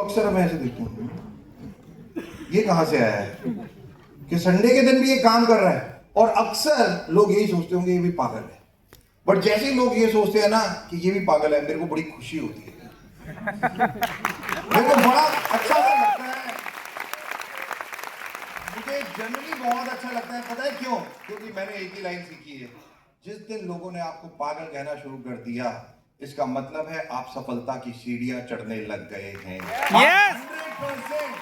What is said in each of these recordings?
अक्सर मैं ऐसे देखता हूँ ये कहां से आया है कि संडे के दिन भी ये काम कर रहा है, और अक्सर लोग यही सोचते होंगे ये भी पागल है। बट जैसे ही लोग ये सोचते हैं ना कि ये भी पागल है, मेरे को बड़ी खुशी होती है, मेरे को बड़ा अच्छा लगता है, मुझे जनरली बहुत अच्छा लगता है। पता है क्यों? क्योंकि मैंने एक ही लाइन सीखी है, जिस दिन लोगों ने आपको पागल कहना शुरू कर दिया, इसका मतलब है आप सफलता की सीढ़ियां चढ़ने लग गए हैं। Yes! 100%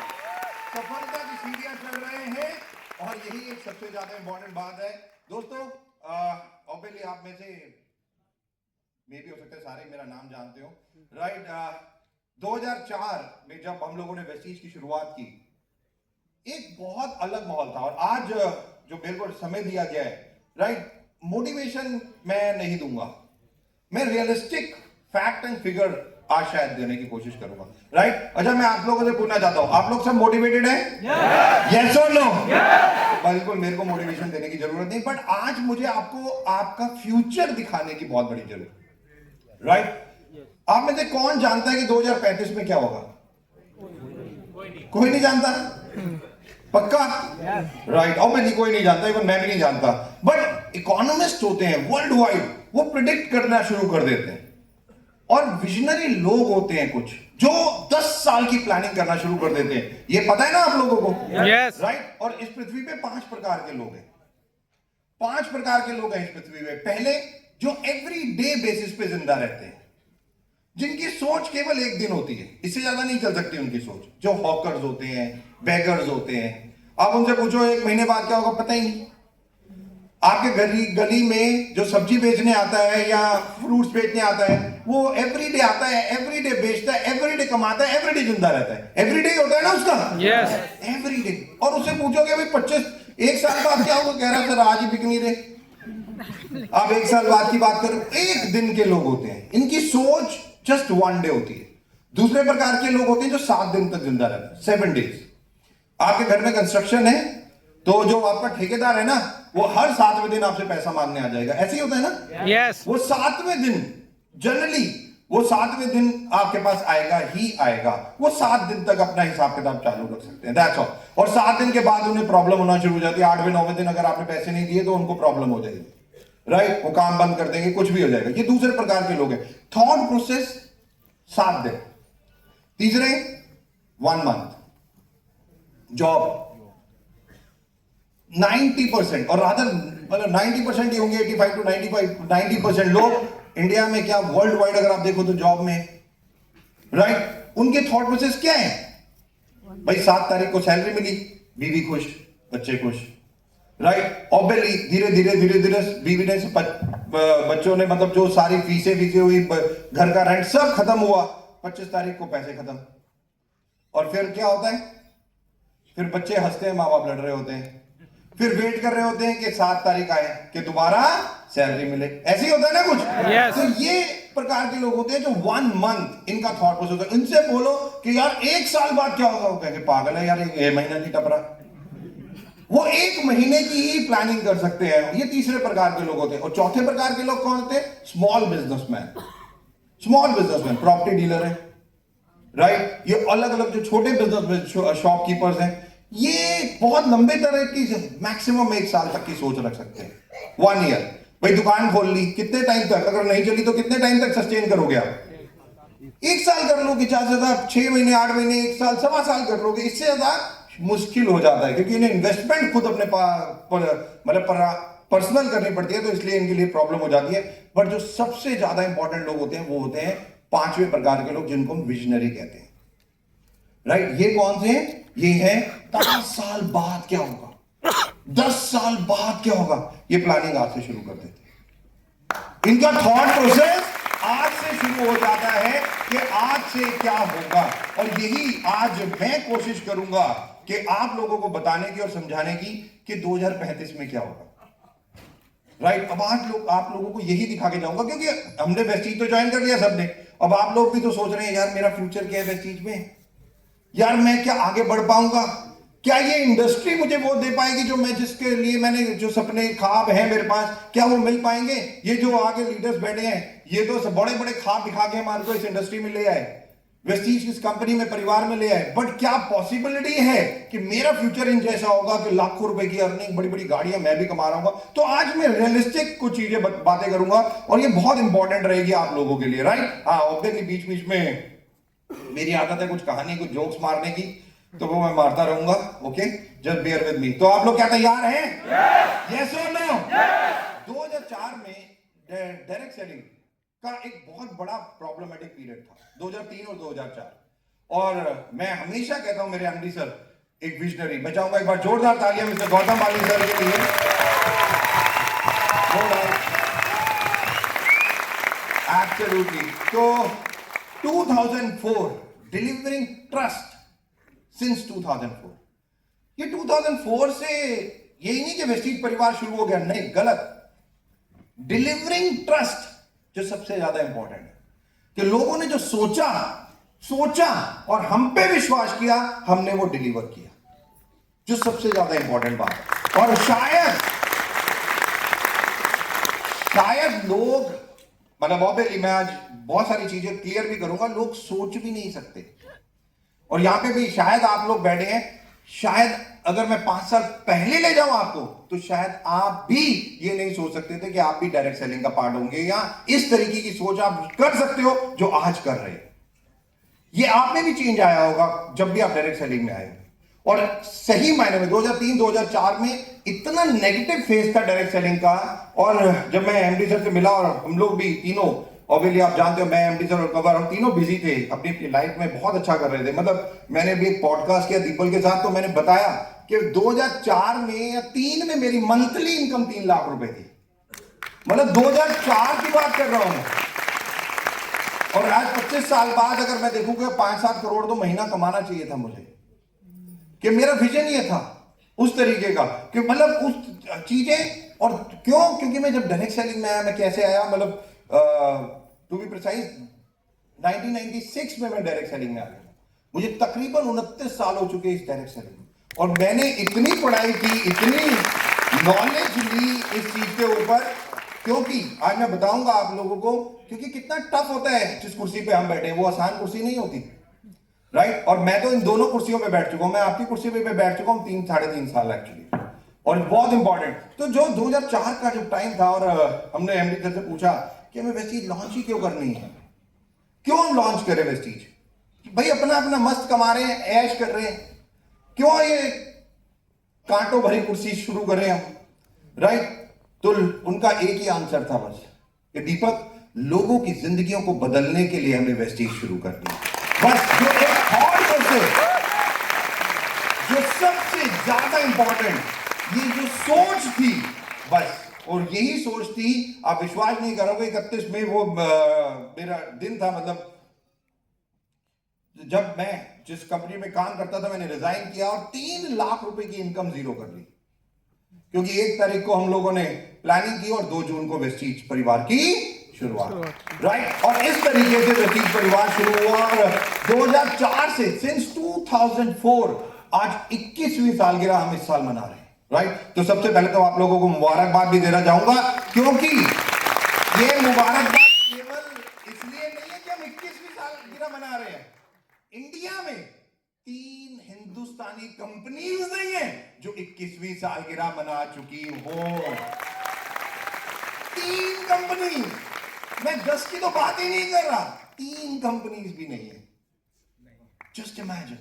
सफलता की सीढ़ियां चढ़ रहे हैं, और यही एक सबसे ज्यादा इंपॉर्टेंट बात है दोस्तों। ऑब्वियसली आप में से मे भी हो सकता है सारे मेरा नाम जानते हो, राइट? 2004 में जब हम लोगों ने वेस्टीज की शुरुआत की, एक बहुत अलग माहौल था। और आज जो मेरे को समय दिया गया है, राइट, मोटिवेशन मैं नहीं दूंगा, मैं रियलिस्टिक फैक्ट एंड फिगर आज शायद देने की कोशिश करूंगा, राइट? अच्छा, मैं आप लोगों से पूछना चाहता हूं, आप लोग सब मोटिवेटेड हैं? यस और नो? बिल्कुल, मेरे को मोटिवेशन देने की जरूरत नहीं, बट आज मुझे आपको आपका फ्यूचर दिखाने की बहुत बड़ी जरूरत है, राइट? आप में से कौन जानता है कि 2035 में क्या होगा? कोई नहीं जानता? पक्का? राइट, ऑब्वियसली कोई नहीं जानता, इवन मैं भी नहीं जानता। बट इकोनॉमिस्ट होते हैं वर्ल्ड वाइड, वो प्रिडिक्ट करना शुरू कर देते हैं। और विजनरी लोग होते हैं कुछ, जो 10 साल की प्लानिंग करना शुरू कर देते हैं। ये पता है ना आप लोगों को? Yes. राइट? और इस पृथ्वी पे 5 प्रकार के लोग हैं। 5 प्रकार के लोग हैं इस पृथ्वी पे। पहले, जो एवरी डे बेसिस पे जिंदा रहते हैं, जिनकी सोच केवल एक दिन होती है, इससे ज्यादा नहीं चल सकती उनकी सोच। जो हॉकर्स होते हैं, बेगर्स होते हैं, आप उनसे पूछो 1 महीने बाद क्या होगा, पता ही नहीं। आपके गली में जो सब्जी बेचने आता है या फ्रूट्स बेचने आता है, वो एवरीडे आता है, एवरीडे बेचता है, एवरीडे कमाता है, एवरीडे जिंदा रहता है। एवरीडे होता है ना उसका? Yes. एवरीडे। और उससे पूछोगे भाई 1 साल बाद क्या होगा, कह रहा सर आज ही बिक नहीं रहे। आप 1 साल बाद की बात करो, 1 दिन के लोग होते हैं, इनकी सोच जस्ट 1 डे होती है। दूसरे प्रकार के लोग होते हैं जो 7 दिन तक जिंदा रहते हैं, 7 डेज। आपके घर में कंस्ट्रक्शन है, तो जो आपका ठेकेदार है ना, वो हर 7वें दिन आपसे पैसा मांगने आ जाएगा। ऐसे ही होता है ना? Yes. वो 7वें दिन, जनरली वो 7वें दिन आपके पास आएगा ही आएगा। वो 7 दिन तक अपना हिसाब किताब चालू रख सकते हैं, दैट्स ऑल। और 7 दिन के बाद उन्हें प्रॉब्लम होना शुरू हो जाती है। 8वें 9वें दिन अगर आपने पैसे नहीं दिए तो उनको प्रॉब्लम हो जाएगी, राइट? वो काम बंद कर देंगे, कुछ भी हो जाएगा। ये दूसरे प्रकार के लोग हैं। थॉट प्रोसेस 7 दिन। तीसरे 1 मंथ। जॉब 90%, और रादर मतलब 90% ही होंगे, 85 to 90% लोग इंडिया में, क्या वर्ल्ड वाइड अगर आप देखो तो जॉब में, राइट? उनके थॉट प्रोसेस क्या है? भाई 7 तारीख को सैलरी मिली, बीवी खुश, बच्चे खुश, राइट? ऑब्वियसली धीरे धीरे बीवी ने, बच्चों ने, मतलब जो सारी फीसें हुई, घर का रेंट सब खत्म हुआ, 25 तारीख को पैसे खत्म। और फिर क्या होता है? फिर बच्चे हंसते हैं, माँ बाप लड़ रहे होते हैं, फिर वेट कर रहे होते हैं कि 7 तारीख आए कि दोबारा सैलरी मिले। ऐसे ही होता है ना कुछ? Yes. तो ये प्रकार के लोग होते हैं जो 1 मंथ इनका थॉट प्रोसेस होता है। इनसे बोलो कि यार 1 साल बाद क्या होगा, वो कहेंगे पागल है यार, ये महीना नहीं टप रहा। वो 1 महीने की ही प्लानिंग कर सकते हैं। ये तीसरे प्रकार के लोग होते हैं। और चौथे प्रकार के लोग कौन होते हैं? Small businessman. Small businessman, property dealer है, राइट? ये अलग अलग जो छोटे बिजनेस शॉपकीपर्स हैं, ये बहुत लंबे तरह की, मैक्सिमम 1 साल तक की सोच रख सकते हैं। 1 ईयर। भाई दुकान खोल ली, कितने टाइम तक, अगर नहीं चली तो कितने टाइम तक सस्टेन करोगे आप? 1 साल कर लोगे, ज्यादा से ज्यादा 6 महीने, 8 महीने, 1 साल, 1.25 साल कर लोगे। इससे ज्यादा मुश्किल हो जाता है, क्योंकि इन्हें इन्वेस्टमेंट खुद अपने मतलब पर्सनल करनी पड़ती है, तो इसलिए इनके लिए प्रॉब्लम हो जाती है। बट जो सबसे ज्यादा इंपॉर्टेंट लोग होते हैं, वो होते हैं 5वें प्रकार के लोग, जिनको हम विजनरी कहते हैं, राइट? ये कौन से हैं? ये है 10 साल बाद क्या होगा, 10 साल बाद क्या होगा, ये प्लानिंग आज से शुरू कर देते हैं। इनका थॉट प्रोसेस आज से शुरू हो जाता है कि आज से क्या होगा। और यही आज मैं कोशिश करूंगा कि आप लोगों को बताने की और समझाने की कि 2035 में क्या होगा, राइट? अब आज आप लोगों को यही दिखा के जाऊंगा, क्योंकि हमने वेस्टीज तो ज्वाइन कर लिया सबने। अब आप लोग भी तो सोच रहे हैं यार मेरा फ्यूचर क्या है वेस्टीज में, यार मैं क्या आगे बढ़ पाऊंगा, क्या ये इंडस्ट्री मुझे वो दे पाएगी जो मैं, जिसके लिए मैंने, जो सपने ख्वाब हैं मेरे पास, क्या वो मिल पाएंगे? ये जो आगे लीडर्स बैठे हैं, ये तो बड़े बड़े ख्वाब दिखा के हमारे को इस इंडस्ट्री में ले आए, वेस्टीज इस कंपनी में परिवार में ले आए, बट क्या पॉसिबिलिटी है कि मेरा फ्यूचर इन जैसा होगा कि लाखों रुपए की अर्निंग, बड़ी बड़ी गाड़ियां मैं भी कमा रहा हूँ? तो आज मैं रियलिस्टिक कुछ चीजें बातें करूंगा और ये बहुत इंपॉर्टेंट रहेगी आप लोगों के लिए, राइट? हाँ, ऑब्वियसली बीच बीच में मेरी आदत है कुछ कहानी, कुछ जोक्स मारने की, तो वो मैं मारता रहूंगा। Okay, just bear with me. तो आप लोग क्या तैयार हैं? यस और नो? 2004 में डायरेक्ट सेलिंग का एक बहुत बड़ा प्रॉब्लमेटिक पीरियड था, 2003 और 2004। और मैं हमेशा कहता हूं मेरे एमडी सर एक विजनरी, मैं चाहूंगा एक बार जोरदार तालियां मिस्टर गौतम बाली सर के लिए। एब्सोल्युटली। तो 2004 डिलीवरिंग ट्रस्ट सिंस 2004। ये 2004 से यही नहीं कि वेस्टीज परिवार शुरू हो गया, नहीं, गलत। डिलीवरिंग ट्रस्ट जो सबसे ज्यादा इंपॉर्टेंट है, कि लोगों ने जो सोचा और हम पे विश्वास किया, हमने वो डिलीवर किया, जो सबसे ज्यादा इंपॉर्टेंट बात है। और शायद लोग, मतलब ऑब्वियसली मैं आज बहुत सारी चीजें क्लियर भी करूंगा, लोग सोच भी नहीं सकते। और यहां पे भी शायद आप लोग बैठे हैं, शायद अगर मैं 5 साल पहले ले जाऊं आपको, तो शायद आप भी ये नहीं सोच सकते थे कि आप भी डायरेक्ट सेलिंग का पार्ट होंगे, या इस तरीके की सोच आप कर सकते हो जो आज कर रहे हैं। ये आप में भी चेंज आया होगा जब भी आप डायरेक्ट सेलिंग में आए। और सही मायने में 2003-2004 में इतना नेगेटिव फेज था डायरेक्ट सेलिंग का। और जब मैं एमडी सर से मिला, और हम लोग भी तीनों, ऑब्वियसली आप जानते हो, मैं, एमडी सर और कवर, हम तीनों बिजी थे अपनी अपनी लाइफ में, बहुत अच्छा कर रहे थे। मतलब मैंने भी एक पॉडकास्ट किया दीपल के साथ, तो मैंने बताया कि 2004 में या 3 में मेरी मंथली इनकम 3 लाख रुपए थी। मतलब 2004 की बात कर रहा हूं। और आज 25 साल बाद अगर मैं देखूं कि 5-7 करोड़ तो महीना कमाना चाहिए था मुझे, कि मेरा विजन ये था उस तरीके का, कि मतलब उस चीजें। और क्यों? क्योंकि मैं जब डायरेक्ट सेलिंग में आया, मैं कैसे आया, मतलब टू बी प्रिसाइज 1996 में मैं डायरेक्ट सेलिंग में आ गया। मुझे तकरीबन 29 साल हो चुके इस डायरेक्ट सेलिंग में, और मैंने इतनी पढ़ाई की, इतनी नॉलेज ली इस चीज के ऊपर, क्योंकि आज मैं बताऊंगा आप लोगों को, क्योंकि कितना टफ होता है जिस कुर्सी पे हम बैठे, वो आसान कुर्सी नहीं होती, राइट? और मैं तो इन दोनों कुर्सियों पे बैठ चुका हूं, मैं आपकी कुर्सी पे बैठ चुका हूं 3-3.5 साल एक्चुअली। और बहुत इंपॉर्टेंट, तो जो 2004 का जो टाइम था, और हमने एमडी सर से पूछा कि हमें वेस्टीज लॉन्च ही क्यों करनी है, क्यों हम लॉन्च करें वेस्टीज? भाई अपना अपना मस्त कमा रहे हैं, ऐश कर रहे हैं, क्यों ये कांटों भरी कुर्सी शुरू करें हम, राइट? तो उनका एक ही आंसर था बस, कि दीपक, लोगों की जिंदगियों को बदलने के लिए हमें वेस्टीज शुरू करनी है। बस जो एक थॉट प्रोसेस, जो सबसे ज्यादा इंपॉर्टेंट, ये जो सोच थी, बस। और यही सोच थी, आप विश्वास नहीं करोगे, 31 में वो मेरा दिन था, मतलब जब मैं जिस कंपनी में काम करता था, मैंने रिजाइन किया और 3 लाख रुपए की इनकम जीरो कर ली, क्योंकि 1 तारीख को हम लोगों ने प्लानिंग की और 2 जून को वेस्टीज परिवार की शुरुआत, राइट? और इस तरीके से वेस्टीज परिवार शुरू हुआ। और 2004 से, सिंस 2004, आज 21वीं सालगिरह हम इस साल मना रहे हैं, राइट? तो सबसे पहले तो आप लोगों को मुबारकबाद भी देना चाहूंगा, क्योंकि ये मुबारकबाद केवल इसलिए नहीं है कि हम 21वीं सालगिरह मना रहे हैं। इंडिया में 3 हिंदुस्तानी कंपनीज नहीं है जो 21वीं सालगिरह मना चुकी हो। 3 कंपनी, मैं 10 की तो बात ही नहीं कर रहा, 3 कंपनीज भी नहीं है, जस्ट इमेजिन।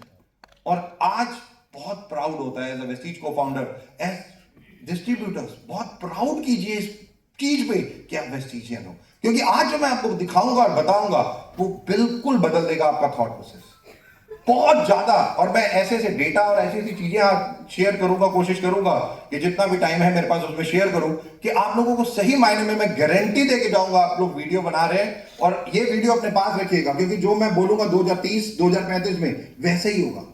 और आज बहुत प्राउड होता है एज अ वेस्टीज को फाउंडर, एज डिस्ट्रीब्यूटर्स, बहुत प्राउड कीजिए इस चीज पे कि आप वेस्टीजियन हो, क्योंकि आज जो मैं आपको दिखाऊंगा और बताऊंगा, वो बिल्कुल बदल देगा आपका थॉट प्रोसेस, बहुत ज्यादा। और मैं ऐसे ऐसे डेटा और ऐसी ऐसी चीजें शेयर करूंगा, कोशिश करूंगा कि जितना भी टाइम है मेरे पास उसमें शेयर करूं, कि आप लोगों को सही मायने में मैं गारंटी देके जाऊंगा। आप लोग वीडियो बना रहे हैं और ये वीडियो अपने पास रखिएगा, क्योंकि जो मैं बोलूंगा 2030, 2035 में वैसे ही होगा,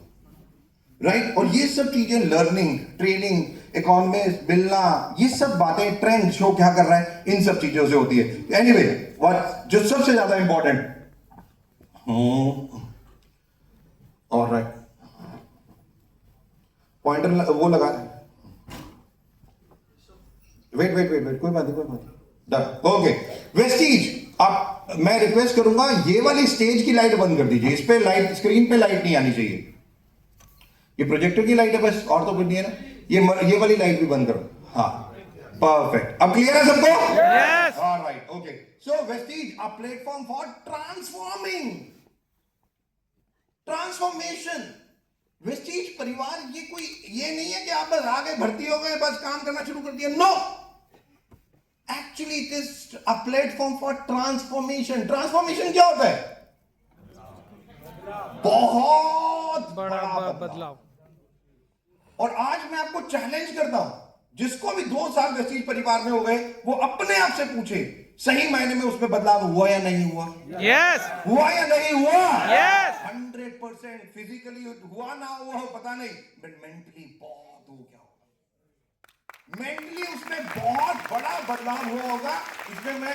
राइट? और ये सब चीजें, लर्निंग, ट्रेनिंग, इकोनॉमिक्स, मिलना, ये सब बातें, ट्रेंड शो क्या कर रहा है, इन सब चीजों से होती है। एनीवे, जो सबसे ज्यादा इंपॉर्टेंट, ऑलराइट, पॉइंटर वो लगा, वेट, कोई बात नहीं, ओके। वेस्टीज, आप मैं रिक्वेस्ट करूंगा ये वाली स्टेज की लाइट बंद कर दीजिए, इस पे लाइट, स्क्रीन पे लाइट नहीं आनी चाहिए। ये प्रोजेक्टर की लाइट है बस, और तो कुछ नहीं है ना। ये वाली लाइट भी बंद करो। हाँ, परफेक्ट। अब क्लियर है सबको? Yes. Alright, okay. So Vestige a platform for transformation. Vestige परिवार ये नहीं है कि आप बस आ गए, भर्ती हो गए, बस काम करना शुरू कर दिया। No, actually it is a platform for transformation. Transformation क्या होता है? बहुत बड़ा बदलाव। और आज मैं आपको चैलेंज करता हूं, जिसको भी 2 साल वेस्टीज परिवार में हो गए, वो अपने आप से पूछे सही मायने में उसमें बदलाव हुआ या नहीं हुआ? Yes. हुआ या नहीं हुआ? Yes. 100%। फिजिकली हुआ ना हुआ पता नहीं, बट मेंटली बहुत हो गया होगा। मेंटली उसमें बहुत बड़ा बदलाव हुआ होगा। इसमें मैं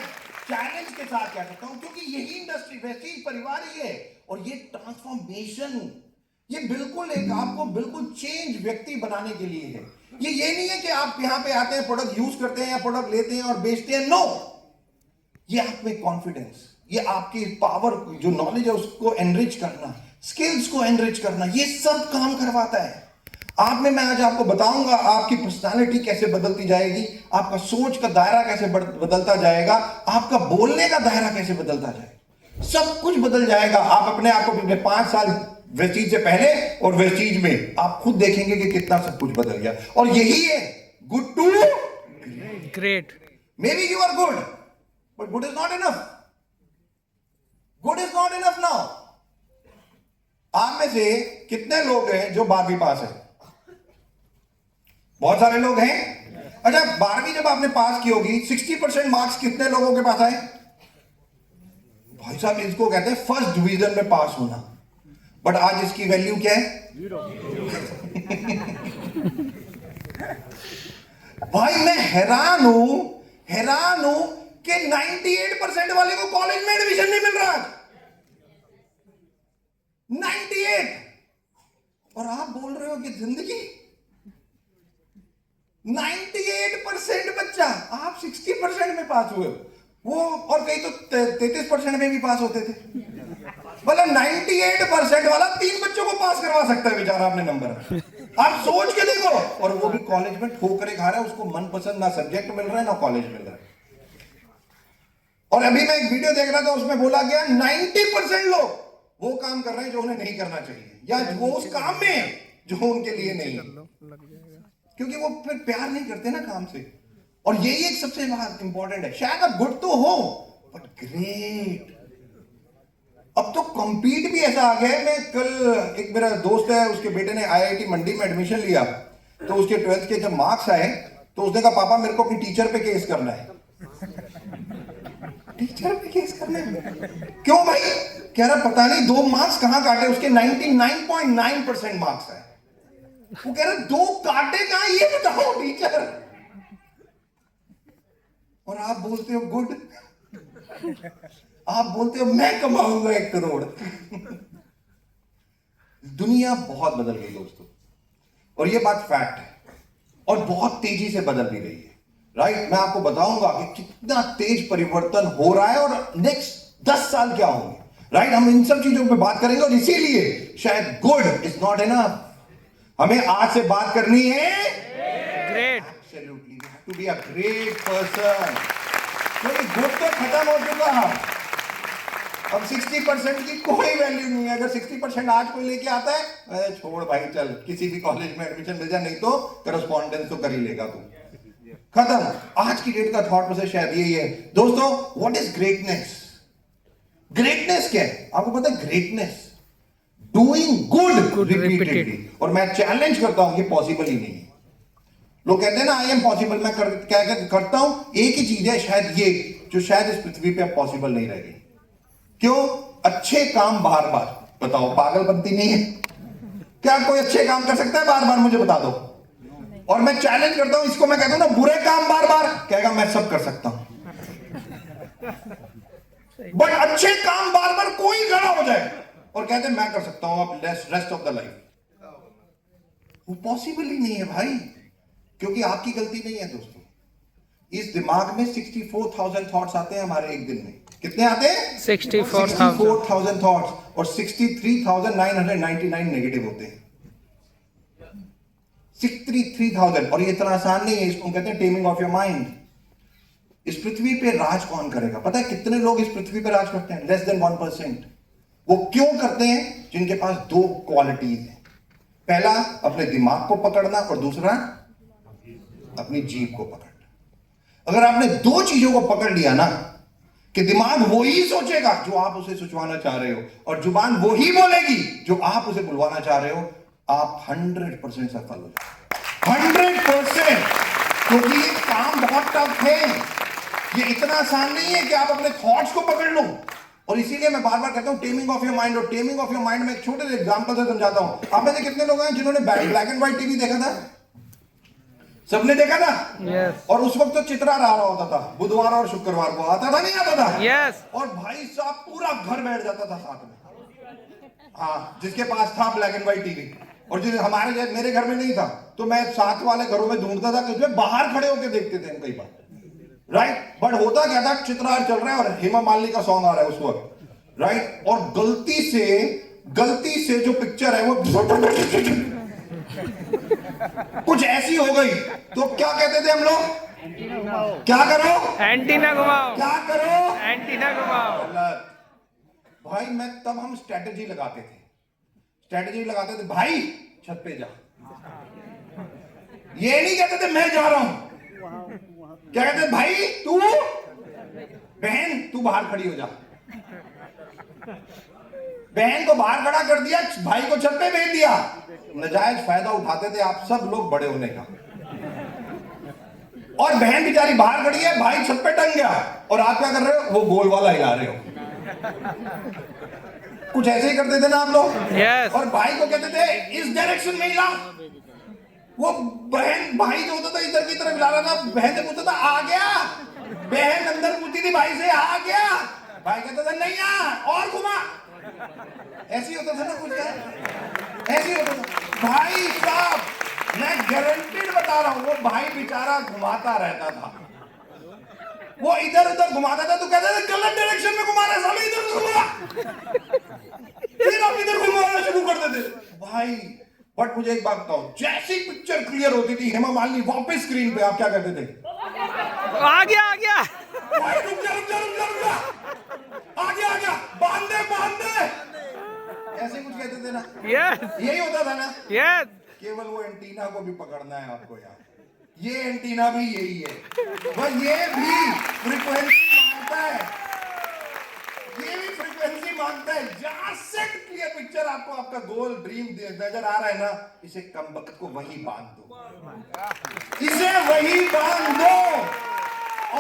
चैलेंज के साथ कह सकता हूं, क्योंकि यही इंडस्ट्री, वेस्टीज परिवार ही है। और ये ट्रांसफॉर्मेशन, ये बिल्कुल एक आपको बिल्कुल चेंज व्यक्ति बनाने के लिए है। ये नहीं है कि आप यहां पे आते हैं, प्रोडक्ट यूज करते हैं या प्रोडक्ट लेते हैं और बेचते हैं। नो, ये आप में कॉन्फिडेंस, ये आपकी पावर, जो नॉलेज है उसको एनरिच करना, स्किल्स को एनरिच करना, ये सब काम करवाता है। आप में मैं आज आपको बताऊंगा आपकी पर्सनालिटी कैसे बदलती जाएगी, आपका सोच का दायरा कैसे बदलता जाएगा, आपका बोलने का दायरा कैसे बदलता जाएगा, सब कुछ बदल जाएगा। आप अपने आप को पिछले 5 साल वेस्टीज से पहले और वेस्टीज में आप खुद देखेंगे कि कितना सब कुछ बदल गया। और यही है good to Great. Maybe you are good, but good is not enough. Good is not enough now. आप में से कितने लोग हैं जो 12वीं पास है? बहुत सारे लोग हैं। अच्छा, 12वीं जब आपने पास की होगी, 60% मार्क्स कितने लोगों के पास आए? भाई साहब, इसको कहते हैं फर्स्ट डिवीजन में पास होना। बट आज इसकी वैल्यू क्या है? भाई मैं हैरान हूं कि 98% वाले को कॉलेज में एडमिशन नहीं मिल रहा। 98। और आप बोल रहे हो कि जिंदगी 98% बच्चा, आप 60% में पास हुए हो। वो और कई तो 33% में भी पास होते थे। मतलब 98% वाला 3 बच्चों को पास करवा सकता है बेचारा अपने नंबर। आप सोच के देखो। और वो भी कॉलेज में ठोकरे खा रहा है, उसको मनपसंद ना सब्जेक्ट मिल रहा है ना कॉलेज मिल रहा है। और अभी मैं एक वीडियो देख रहा था, उसमें बोला गया 90% लोग वो काम कर रहे हैं जो उन्हें नहीं करना चाहिए, या वो उस काम में जो उनके लिए नहीं है, क्योंकि वो फिर प्यार नहीं करते ना काम से। और यही एक सबसे इंपॉर्टेंट है। शायद आप गुड तो हो, बट ग्रेट। अब तो कंपीट भी ऐसा आ गया है। मैं कल, एक मेरा दोस्त है, उसके बेटे ने आईआईटी मंडी में एडमिशन लिया, तो उसके 12th के जब मार्क्स आए तो उसने कहा पापा मेरे को अपनी टीचर पे केस करना है। टीचर पे केस करना है? क्यों भाई? कह रहा पता नहीं 2 मार्क्स कहां काटे उसके। 99.9% मार्क्स आए। वो कह रहा 2 काटे कहां, ये बताओ टीचर। और आप बोलते हो गुड, आप बोलते हो मैं कमाऊंगा 1 करोड़। दुनिया बहुत बदल गई दोस्तों, और ये बात फैक्ट है, और बहुत तेजी से बदल भी रही है। राइट, मैं आपको बताऊंगा कि कितना तेज परिवर्तन हो रहा है और नेक्स्ट 10 साल क्या होंगे। राइट, हम इन सब चीजों पे बात करेंगे, और इसीलिए शायद गुड इज नॉट इनफ। हमें आज से बात करनी है Great. Absolutely to be a great person. क्योंकि गुड तो खत्म हो चुका है, अब 60% की कोई वैल्यू नहीं है। अगर 60% आज कोई लेके आता है, अरे छोड़ भाई, चल किसी भी कॉलेज में एडमिशन मिल जाए, नहीं तो करस्पॉन्डेंस तो कर ही लेगा तू। खत्म। आज की डेट का थॉट प्रोसेस शायद यही है दोस्तों। What is greatness? ग्रेटनेस क्या है? आपको पता है? Greatness doing good repeatedly. और मैं चैलेंज करता हूं, ये पॉसिबल ही नहीं है। लोग कहते हैं ना आई एम पॉसिबल, मैं क्या करता हूं, एक ही चीज है शायद ये, जो शायद इस पृथ्वी पे अब पॉसिबल नहीं रह गई। क्यों? अच्छे काम बार बार। बताओ, पागलपंती नहीं है क्या? कोई अच्छे काम कर सकता है बार बार? मुझे बता दो। और मैं चैलेंज करता हूं इसको, मैं कहता हूं ना बुरे काम बार बार, कहेगा मैं सब कर सकता हूं। बट अच्छे काम बार बार कोई खड़ा हो जाए और कहते मैं कर सकता हूं अब रेस्ट ऑफ द लाइफ, वो पॉसिबल ही नहीं है भाई। क्योंकि आपकी गलती नहीं है दोस्तों। इस दिमाग में 64,000 थॉट्स आते हैं हमारे एक दिन में। कितने आते हैं? 64,000 64,000 थॉट्स और 63,999 नेगेटिव होते हैं। 63,000। और ये इतना आसान नहीं है, इसको कहते हैं टेमिंग ऑफ योर माइंड। इस पृथ्वी पे राज कौन करेगा? पता है कितने लोग इस पृथ्वी पे राज करते हैं? Less than 1%। वो क्यों करते हैं? जिनके पास दो क्वालिटीज है। पहला अपने दिमाग को पकड़ना और दूसरा अपनी जीभ को पकड़ना। अगर आपने दो चीजों को पकड़ लिया ना, कि दिमाग वो ही सोचेगा जो आप उसे सोचवाना चाह रहे हो और जुबान वो ही बोलेगी जो आप उसे बुलवाना चाह रहे हो, आप 100% सफल हो जाए। 100%। क्योंकि ये काम बहुत टफ है। ये इतना आसान नहीं है कि आप अपने थॉट्स को पकड़ लो। और इसीलिए मैं बार बार कहता हूं टेमिंग ऑफ योर माइंड। और टेमिंग ऑफ योर माइंड में एक छोटे से एग्जांपल से समझाता हूं। आप में से कितने लोग हैं जिन्होंने ब्लैक एंड व्हाइट टीवी देखा था? सबने देखा था? Yes. और उस वक्त तो चित्रा आ रहा होता था, बुधवार और शुक्रवार को आता था, नहीं आता था? Yes. और भाई साहब पूरा घर बैठ जाता था साथ में। हाँ, जिसके पास था ब्लैक एंड व्हाइट टीवी। और जिस हमारे मेरे घर में नहीं था, तो मैं साथ वाले घरों में ढूंढता था कि बाहर खड़े होकर देखते थे कई बार। राइट? बट होता क्या था, चित्रहार चल रहा है और हेमा मालिनी का सॉन्ग आ रहा है उस वक्त। राइट? और गलती से जो पिक्चर है वो कुछ ऐसी हो गई, तो क्या कहते थे हम लोग? क्या करो? एंटीना घुमाओ, क्या करो? एंटीना घुमाओ। भाई तब हम स्ट्रेटेजी लगाते थे, भाई छत पे जा। ये नहीं कहते थे मैं जा रहा हूं, क्या कहते थे? भाई तू, बहन तू बाहर खड़ी हो जा। बहन को बाहर खड़ा कर दिया, भाई को छत पे भेज दिया। नजायज फायदा उठाते थे आप सब लोग बड़े होने का। और बहन बेचारी बाहर खड़ी है, भाई छत पे टंग गया, और आप क्या कर रहे हो? वो गोल वाला हिला रहे हो। कुछ ऐसे ही करते थे ना आप लोग? Yes. और भाई को कहते थे इस डायरेक्शन में हिला। वो बहन, भाई जो होता था इधर की तरफ हिला रहा था, बहन से पूछता था आ गया? बहन अंदर पूछती थी भाई से आ गया? भाई कहता था नहीं आ, और घुमा। ऐसे ही होता था ना कुछ? ऐसे ही होता था भाई साहब। मैं गारंटीड बता रहा हूं, वो भाई बेचारा घुमाता रहता था। वो इधर उधर घुमाता था तो कहता था गलत डायरेक्शन में घुमा रहा है साले, इधर घुमा। फिर आप इधर घुमाना शुरू कर देते भाई। बट मुझे एक बात बताओ, जैसी पिक्चर क्लियर होती थी, हेमा मालिनी वापस स्क्रीन पे, आप क्या कहते थे? आ गया भाई रुक जा, आ गया, बांध दे। ऐसे कुछ कहते थे ना? Yes. यही होता था ना? Yes. केवल वो एंटीना को भी पकड़ना है आपको यार। ये एंटीना भी यही है, बस ये भी फ्रीक्वेंसी मांगता है। जहां से क्लियर पिक्चर आपको आपका गोल ड्रीम नजर आ रहा है ना, इसे कम वक्त को वही बांध दो, इसे वही बांध दो।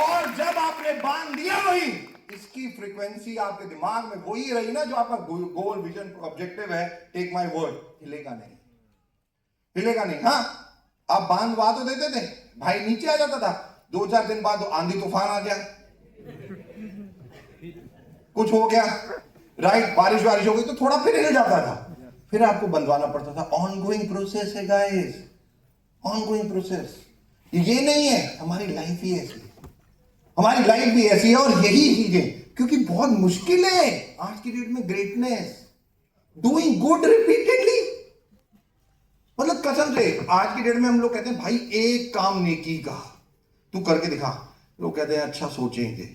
और जब आपने बांध दिया वही, इसकी फ्रीक्वेंसी आपके दिमाग में वही रही ना, जो आपका गोल विजन ऑब्जेक्टिव है, टेक माय वर्ड, हिलेगा नहीं। हाँ, आप बांधवा तो देते थे, भाई नीचे आ जाता था, 2-4 दिन बाद आंधी तूफान आ गया, कुछ हो गया, राइट, बारिश हो गई तो थोड़ा फिर हिल जाता था, फिर आपको बंधवाना पड़ता था। ऑनगोइंग प्रोसेस है गाइस, ऑनगोइंग प्रोसेस। ये नहीं है, हमारी लाइफ ही ऐसी है, हमारी लाइफ भी ऐसी है। और यही चीजें, क्योंकि बहुत मुश्किल है आज की डेट में ग्रेटनेस, डूइंग गुड रिपीटेडली। मतलब कसम से आज की डेट में हम लोग कहते हैं भाई एक काम नेकी का तू करके दिखा, लोग कहते हैं अच्छा सोचेंगे।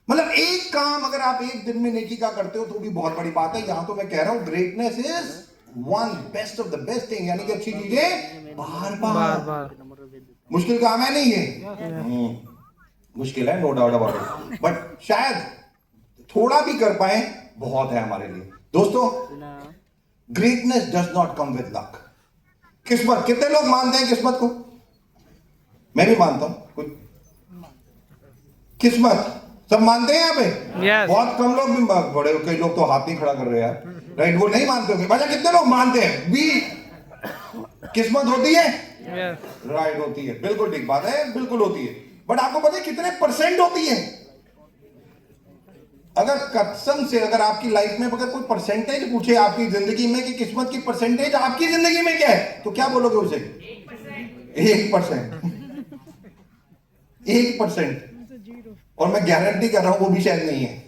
मतलब एक काम अगर आप एक दिन में नेकी का करते हो तो भी बहुत बड़ी बात है। यहां तो मैं कह रहा हूं greatness is one best of the best thing, यानी कि अच्छी चीजें बार बार। मुश्किल काम है नहीं है, मुश्किल है, no doubt about it, but शायद थोड़ा भी कर पाए बहुत है हमारे लिए। दोस्तों, greatness does not come with luck. किस्मत, कितने लोग मानते हैं किस्मत को? मैं भी मानता हूं कुछ किस्मत, सब मानते हैं यहाँ पे? Yes. बहुत कम लोग भी, बड़े कई लोग तो हाथ नहीं खड़ा कर रहे यार, राइट, वो नहीं मानते होंगे। भाई कितने लोग मानते हैं भी किस्मत होती है? Yes. राइट, होती है, बिल्कुल ठीक बात है, बिल्कुल होती है। बट आपको पता है कितने परसेंट होती है? अगर कसम से अगर आपकी लाइफ में अगर कोई परसेंटेज पूछे आपकी जिंदगी में कि किस्मत की परसेंटेज आपकी जिंदगी में क्या है, तो क्या बोलोगे उसे? 1%। 1%। और मैं गारंटी कर रहा हूं वो भी शायद नहीं है।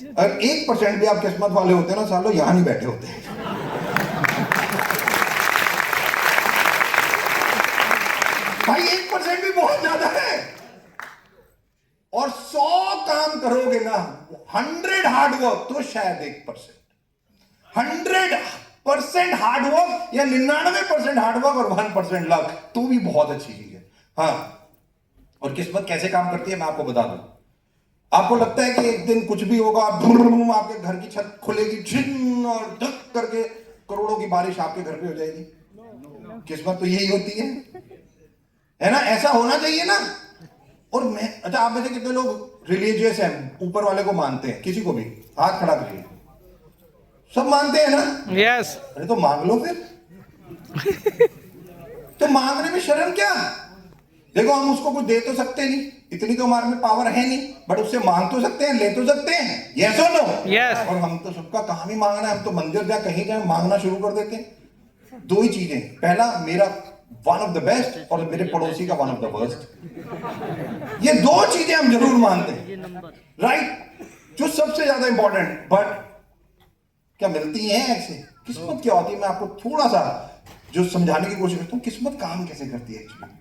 अगर 1% भी आप किस्मत वाले होते ना सालों यहां नहीं बैठे होते। भाई 1% भी बहुत ज्यादा है। और 100 काम करोगे ना, 100 हार्डवर्क तो शायद 1%, 100% हार्डवर्क या 99% हार्डवर्क और 1% लक तो भी बहुत अच्छी चीज है। हाँ, और किस्मत कैसे काम करती है मैं आपको बता दूं। आपको लगता है कि एक दिन कुछ भी होगा, आपके घर की छत खुलेगी छिन और धक करके करोड़ों की बारिश आपके घर पे हो जाएगी? किस्मत तो यही होती है ना? ऐसा होना चाहिए ना। और मैं, अच्छा, आप में से कितने लोग रिलीजियस हैं, ऊपर वाले को मानते हैं? किसी को भी हाथ खड़ा करिए। सब मानते हैं ना? यस। अरे तो मांग लो फिर। तो मांगने में शर्म क्या? देखो, हम उसको कुछ दे तो सकते नहीं, इतनी तो हमारे में पावर है नहीं, बट उससे मांग तो सकते हैं, ले तो सकते हैं। यस और नो? यस। और हम तो सबका काम ही मांगना है। हम तो मंदिर जाए कहीं जाए मांगना शुरू कर देते हैं। दो ही चीजें, पहला मेरा वन ऑफ द बेस्ट और मेरे पड़ोसी का वन ऑफ द वर्स्ट। ये दो चीजें हम जरूर मानते हैं, राइट? जो सबसे ज्यादा इंपॉर्टेंट। बट क्या मिलती है ऐसे? किस्मत क्या होती है? मैं आपको थोड़ा सा जो समझाने की कोशिश करता हूं, किस्मत काम कैसे करती है एक्चुअली।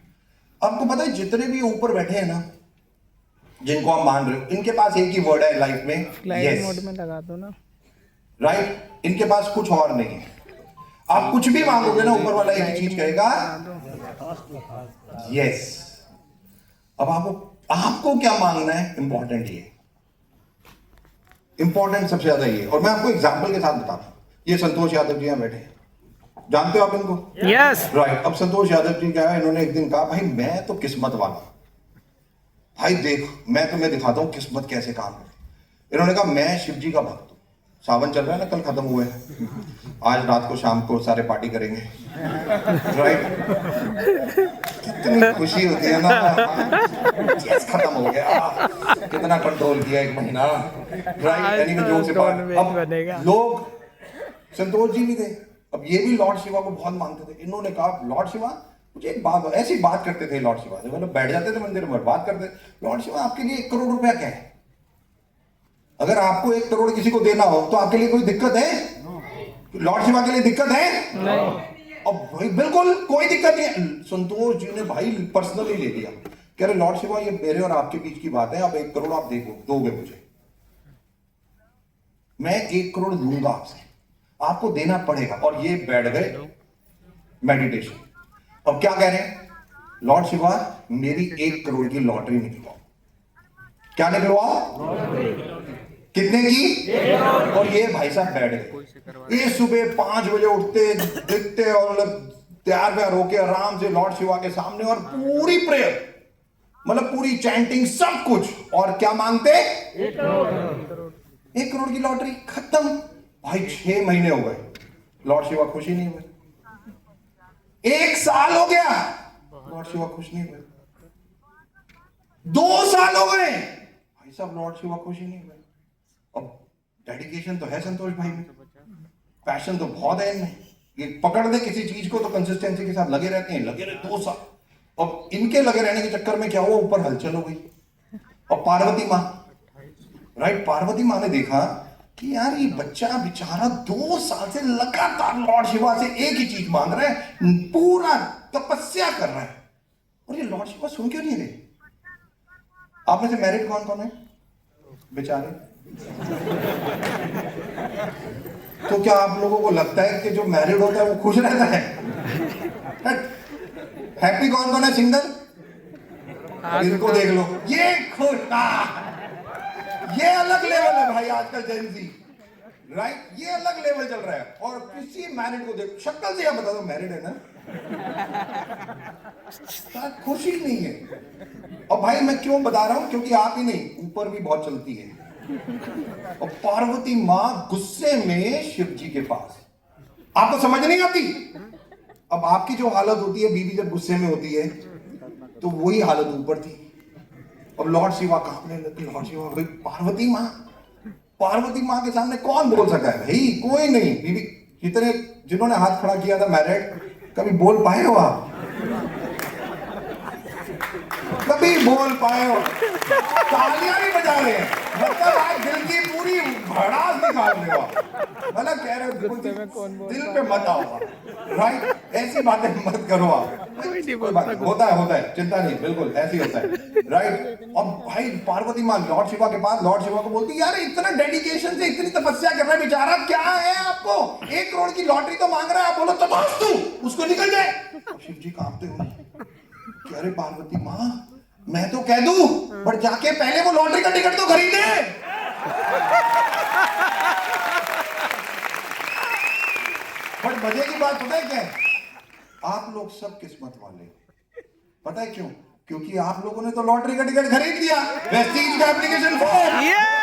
आपको पता है जितने भी ऊपर बैठे हैं ना, जिनको आप मान रहे हो, इनके पास एक ही वर्ड है लाइफ में, फ्लाइट मोड में लगा दो ना। राइट? इनके पास कुछ और नहीं है। आप कुछ भी मांगोगे ना, ऊपर वाला एक ही चीज कहेगा, यस। अब आपको क्या मांगना है, इंपॉर्टेंट ये, इंपॉर्टेंट सबसे ज्यादा ये। और मैं आपको एग्जांपल के साथ बताता हूं। ये संतोष यादव जी यहाँ बैठे हैं, जानते हो आप इनको? यस। राइट। अब संतोष यादव जी क्या है, इन्होंने एक दिन कहा, भाई मैं तो किस्मत वाला हूं, भाई देख मैं तुम्हें दिखाता हूं किस्मत कैसे काम करती। इन्होंने कहा मैं शिव जी का भक्त हूं, सावन चल रहा है ना, कल खत्म हुआ है, आज रात को शाम को सारे पार्टी करेंगे, राइट? कितनी खुशी होती है ना, यस खत्म हो गया, कितना कंट्रोल किया एक महीना, राइट? यानी कि जोर से अब लोग संतोष जी भी थे, अब ये भी लॉर्ड शिवा को बहुत मानते थे। इन्होंने कहा लॉर्ड शिवा मुझे एक बात, ऐसी बात करते थे लॉर्ड शिवा से, मतलब बैठ जाते थे मंदिर में बात करते, लॉर्ड शिवा आपके लिए 1 करोड़ रुपया क्या है? अगर आपको 1 करोड़ किसी को देना हो तो आपके लिए कोई दिक्कत है? लॉर्ड शिवा के लिए दिक्कत है? नहीं। अब भाई बिल्कुल कोई दिक्कत नहीं है। संतोष जी ने भाई पर्सनली ले लिया, कह रहे लॉर्ड शिवा ये मेरे और आपके बीच की बात है, अब 1 करोड़ आप दोगे मुझे, मैं 1 करोड़ लूंगा आपसे, आपको देना पड़ेगा। और ये बैठ गए मेडिटेशन। अब क्या कह रहे हैं, लॉर्ड शिवा मेरी 1 करोड़ की लॉटरी निकलवाओ। क्या निकलवाओ? कितने की? और ये भाई साहब बैठ गए। ये सुबह 5 बजे उठते दिखते और तैयार व्यार होके आराम से लॉर्ड शिवा के सामने, और पूरी प्रेयर, मतलब पूरी चैंटिंग, सब कुछ। और क्या मांगते? 1 करोड़ की लॉटरी खत्म। भाई 6 महीने हो गए, लॉर्ड शिवा खुश ही नहीं हुए। 1 साल हो गया, लॉर्ड शिवा खुश नहीं हुए। 2 साल हो गए, भाई साहब लॉर्ड शिवा खुश ही नहीं हुए। अब डेडिकेशन तो है संतोष भाई में, पैशन तो बहुत है इनमें, ये पकड़ दे किसी चीज को तो कंसिस्टेंसी के साथ लगे रहते हैं, लगे रहे 2 साल। अब इनके लगे रहने के चक्कर में क्या हुआ, ऊपर हलचल हो गई। और पार्वती माँ, राइट, पार्वती माँ ने देखा कि यार ये बच्चा बेचारा 2 साल से लगातार लॉर्ड शिवा से एक ही चीज मांग रहा है, पूरा तपस्या कर रहा है, और ये लॉर्ड शिवा सुन क्यों नहीं रहे? आप में से मैरिड कौन कौन है बेचारे? तो क्या आप लोगों को लगता है कि जो मैरिड होता है वो खुश रहता है? हैप्पी कौन कौन है सिंगल? इनको देख लो, ये खुश, ये अलग लेवल है भाई आजकल जेनजी, राइट? ये अलग लेवल चल रहा है। और किसी मैरिड को देखो, शक्ल से आप बता दो मैरिड है ना, खुशी नहीं है। और भाई मैं क्यों बता रहा हूं, क्योंकि आप ही नहीं, ऊपर भी बहुत चलती है। और पार्वती मां गुस्से में शिव जी के पास, आपको समझ नहीं आती? अब आपकी जो हालत होती है बीवी जब गुस्से में होती है, तो वही हालत ऊपर थी। और लॉर्ड शिवा कांपने लगे, लॉर्ड शिवा, भाई पार्वती मां के सामने कौन बोल सकता है भाई? कोई नहीं। बीवी जितने जिन्होंने हाथ खड़ा किया था मैरिड, कभी बोल पाए हो आप? कभी बोल पाए हो, तालियां नहीं बजा रहे हैं, मतलब आप दिल की पूरी भड़ास निकाल रहे हो, मतलब कह रहे हो गुस्से में कौन बोल दिल पे मत आओ, राइट? ऐसी बातें मत करो आप। कोई नहीं कोई बोलता बात नहीं, होता है, चिंता नहीं, बिल्कुल ऐसे ही होता है, राइट? और भाई पार्वती माँ लॉर्ड शिवा के पास, लॉर्ड शिवा को बोलती यार इतना डेडिकेशन से इतनी तपस्या कर रहा है बेचारा, क्या है आपको, 1 करोड़ की लॉटरी तो मांग रहा है, आप बोलो तथास्तु, उसको निकल जाए। शिव जी कांपते हुए, क्या रे पार्वती माँ, मैं तो कह दूं, बट जाके पहले वो लॉटरी का टिकट तो खरीदे। बट मजे की बात पता है क्या है? आप लोग सब किस्मत वाले, पता है क्यों? क्योंकि आप लोगों ने तो लॉटरी का टिकट खरीद लिया, वेस्टीज का एप्लीकेशन फॉर्म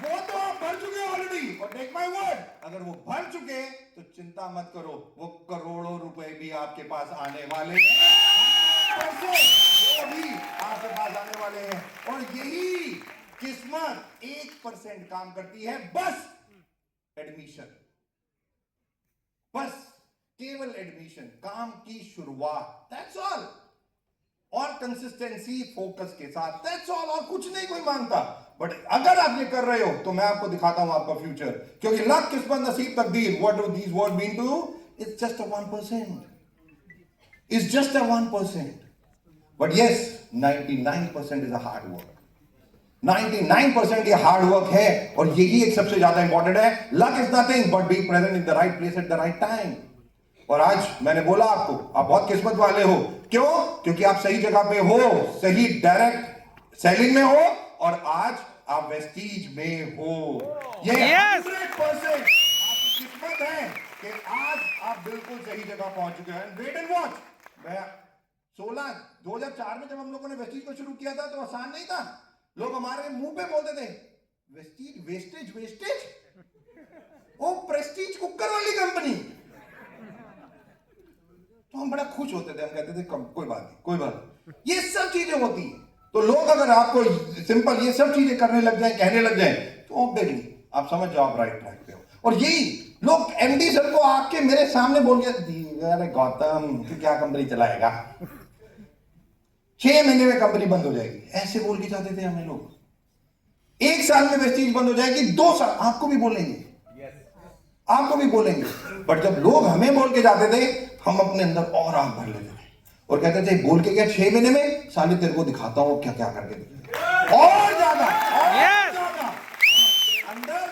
वो तो आप भर चुके ऑलरेडी, और टेक माय वर्ड, अगर वो भर चुके तो चिंता मत करो, वो करोड़ों रुपए भी आपके पास आने वाले हैं, वो भी आपके पास आने वाले हैं। और यही किस्मत 1% काम करती है, बस एडमिशन, बस केवल एडमिशन, काम की शुरुआत, दैट्स ऑल। और कंसिस्टेंसी, फोकस के साथ, दैट्स ऑल, और कुछ नहीं कोई मांगता। बट अगर आप ये कर रहे हो तो मैं आपको दिखाता हूं आपका फ्यूचर, क्योंकि लक, किस्मत, नसीब, तकदीर, what do these word mean to you? It's just a 1%, it's just a 1%, but yes 99% is a hard work. 99% ये हार्ड वर्क है, और यही एक सबसे ज्यादा इंपॉर्टेंट है। Luck is nothing but be present in the right place at the right time. और आज मैंने बोला आपको, आप बहुत किस्मत वाले हो, क्यों? क्योंकि आप सही जगह पे हो, सही डायरेक्ट सेलिंग में हो, और आज आप वेस्टीज में हो। ये 100% आपकी किस्मत है कि आज आप बिल्कुल सही जगह पहुंच चुके हैं। Wait and watch. मैं 2004 में जब हम लोगों ने वेस्टीज को शुरू किया था तो आसान नहीं था। लोग हमारे मुंह पे बोलते थे वेस्टीज, वेस्टेज, वेस्टेज, ओ प्रेस्टीज कुकर वाली कंपनी। तो हम बड़ा खुश होते थे, हम कहते थे कोई बात नहीं, कोई बात नहीं। ये सब चीजें होती हैं, तो लोग अगर आपको सिंपल ये सब चीजें करने लग जाए, कहने लग जाए, तो ऑब्वियसली आप समझ जाओ आप राइट ट्रैक पे हो। और यही लोग एमडी सर को आके मेरे सामने बोल के, अरे गौतम तू क्या कंपनी चलाएगा, 6 महीने में कंपनी बंद हो जाएगी, ऐसे बोल के जाते थे हमें लोग। 1 साल में वेस्टीज बंद हो जाएगी, 2 साल, आपको भी बोलेंगे, आपको भी बोलेंगे। बट जब लोग हमें बोल के जाते थे, हम अपने अंदर और आग भर लेते थे और कहते थे बोल के क्या 6 महीने में, साले तेरे को दिखाता हूं क्या क्या करके दिखाता, और ज्यादा, और ज्यादा अंदर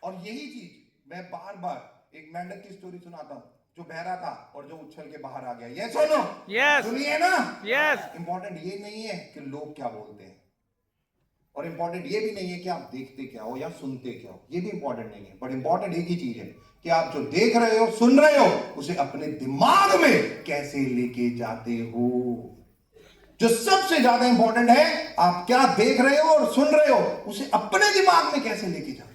और यही चीज मैं बार बार एक मेंढक की स्टोरी सुनाता हूं, जो बहरा था और जो उछल के बाहर आ गया। ये सुनो, सुनिए ना। इंपॉर्टेंट ये नहीं है कि लोग क्या बोलते हैं, और इंपॉर्टेंट ये भी नहीं है कि आप देखते क्या हो या सुनते क्या हो, ये भी इंपॉर्टेंट नहीं है। बट इंपॉर्टेंट एक ही चीज है कि आप जो देख रहे हो, सुन रहे हो, उसे अपने दिमाग में कैसे लेके जाते हो। जो सबसे ज्यादा इंपॉर्टेंट है, आप क्या देख रहे हो और सुन रहे हो, उसे अपने दिमाग में कैसे लेके जाते हो।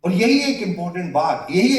और यही एक इंपॉर्टेंट बात, यही